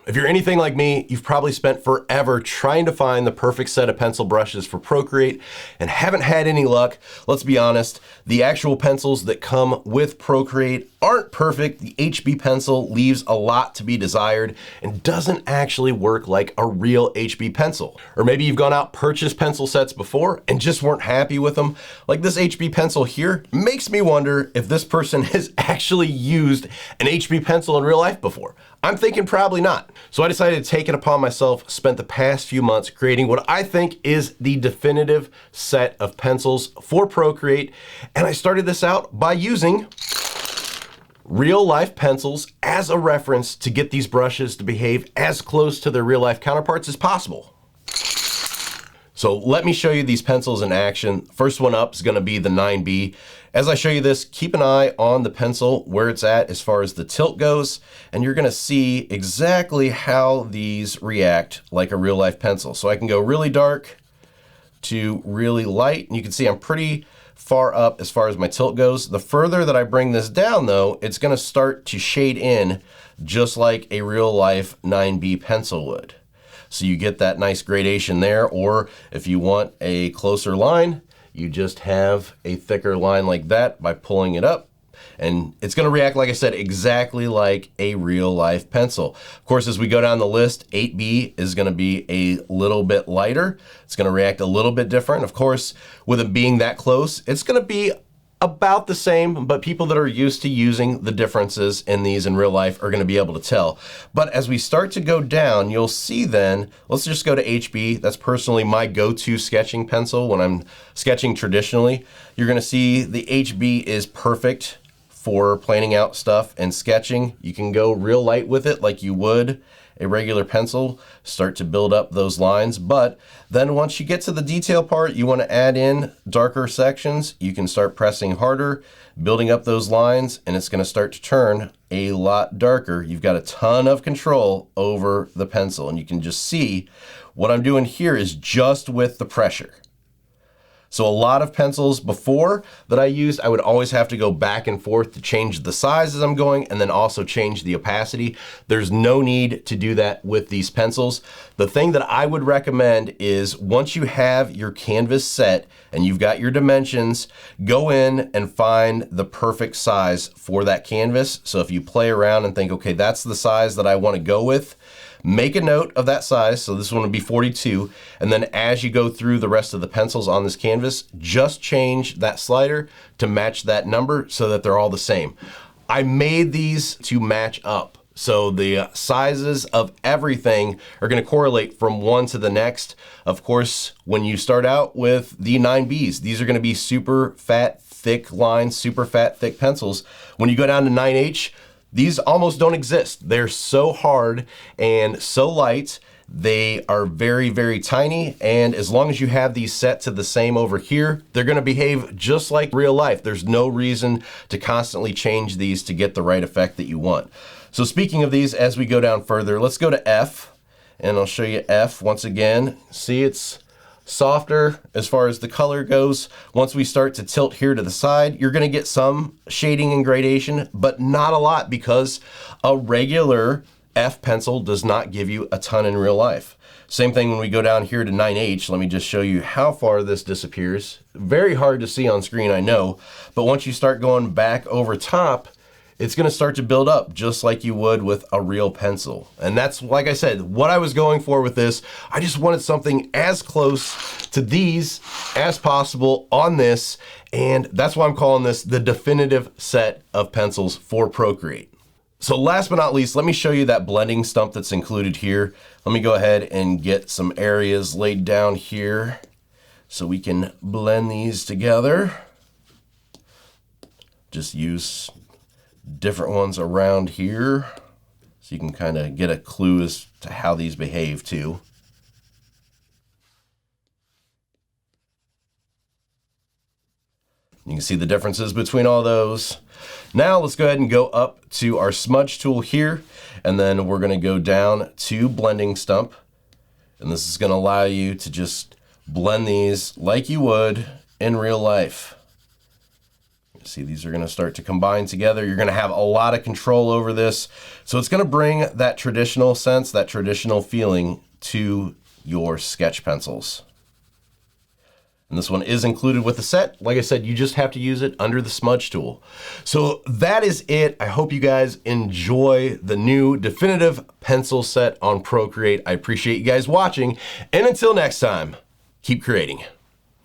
If you're anything like me, you've probably spent forever trying to find the perfect set of pencil brushes for Procreate and haven't had any luck. Let's be honest, the actual pencils that come with Procreate aren't perfect. The HB pencil leaves a lot to be desired and doesn't actually work like a real HB pencil. Or maybe you've gone out, purchased pencil sets before and just weren't happy with them. Like this HB pencil here makes me wonder if this person has actually used an HB pencil in real life before. I'm thinking probably not. So I decided to take it upon myself, spent the past few months creating what I think is the definitive set of pencils for Procreate. And I started this out by using real life pencils as a reference to get these brushes to behave as close to their real life counterparts as possible. So let me show you these pencils in action. First one up is gonna be the 9B. As I show you this, keep an eye on the pencil, where it's at as far as the tilt goes, and you're gonna see exactly how these react like a real life pencil. So I can go really dark to really light, and you can see I'm pretty far up as far as my tilt goes. The further that I bring this down though, it's gonna start to shade in just like a real life 9B pencil would. So you get that nice gradation there, or if you want a closer line, you just have a thicker line like that by pulling it up. And it's gonna react, like I said, exactly like a real life pencil. Of course, as we go down the list, 8B is gonna be a little bit lighter. It's gonna react a little bit different. Of course, with it being that close, it's gonna be about the same, but people that are used to using the differences in these in real life are gonna be able to tell. But as we start to go down, you'll see then, let's just go to HB. That's personally my go-to sketching pencil when I'm sketching traditionally. You're gonna see the HB is perfect for planning out stuff and sketching. You can go real light with it like you would a regular pencil, start to build up those lines. But then once you get to the detail part, you want to add in darker sections. You can start pressing harder, building up those lines, and it's going to start to turn a lot darker. You've got a ton of control over the pencil, and you can just see what I'm doing here is just with the pressure. So a lot of pencils before that I used, I would always have to go back and forth to change the size as I'm going, and then also change the opacity. There's no need to do that with these pencils. The thing that I would recommend is once you have your canvas set and you've got your dimensions, go in and find the perfect size for that canvas. So if you play around and think, okay, that's the size that I want to go with, make a note of that size. So this one would be 42. And then as you go through the rest of the pencils on this canvas, just change that slider to match that number so that they're all the same. I made these to match up. So the sizes of everything are going to correlate from one to the next. Of course, when you start out with the 9Bs, these are going to be super fat, thick lines, super fat, thick pencils. When you go down to 9H, these almost don't exist. They're so hard and so light. They are very, very tiny. And as long as you have these set to the same over here, they're gonna behave just like real life. There's no reason to constantly change these to get the right effect that you want. So speaking of these, as we go down further, let's go to F, and I'll show you F once again. See, it's softer as far as the color goes. Once we start to tilt here to the side, you're gonna get some shading and gradation, but not a lot, because a regular F pencil does not give you a ton in real life. Same thing when we go down here to 9H. Let me just show you how far this disappears. Very hard to see on screen, I know, but once you start going back over top, it's gonna start to build up just like you would with a real pencil. And that's, like I said, what I was going for with this. I just wanted something as close to these as possible on this, and that's why I'm calling this the definitive set of pencils for Procreate. So last but not least, let me show you that blending stump that's included here. Let me go ahead and get some areas laid down here so we can blend these together. Just use different ones around here so you can kind of get a clue as to how these behave too. You can see the differences between all those. Now let's go ahead and go up to our smudge tool here, and then we're going to go down to blending stump, and this is going to allow you to just blend these like you would in real life. See, these are gonna start to combine together. You're gonna have a lot of control over this. So it's gonna bring that traditional sense, that traditional feeling to your sketch pencils. And this one is included with the set. Like I said, you just have to use it under the smudge tool. So that is it. I hope you guys enjoy the new definitive pencil set on Procreate. I appreciate you guys watching. And until next time, keep creating.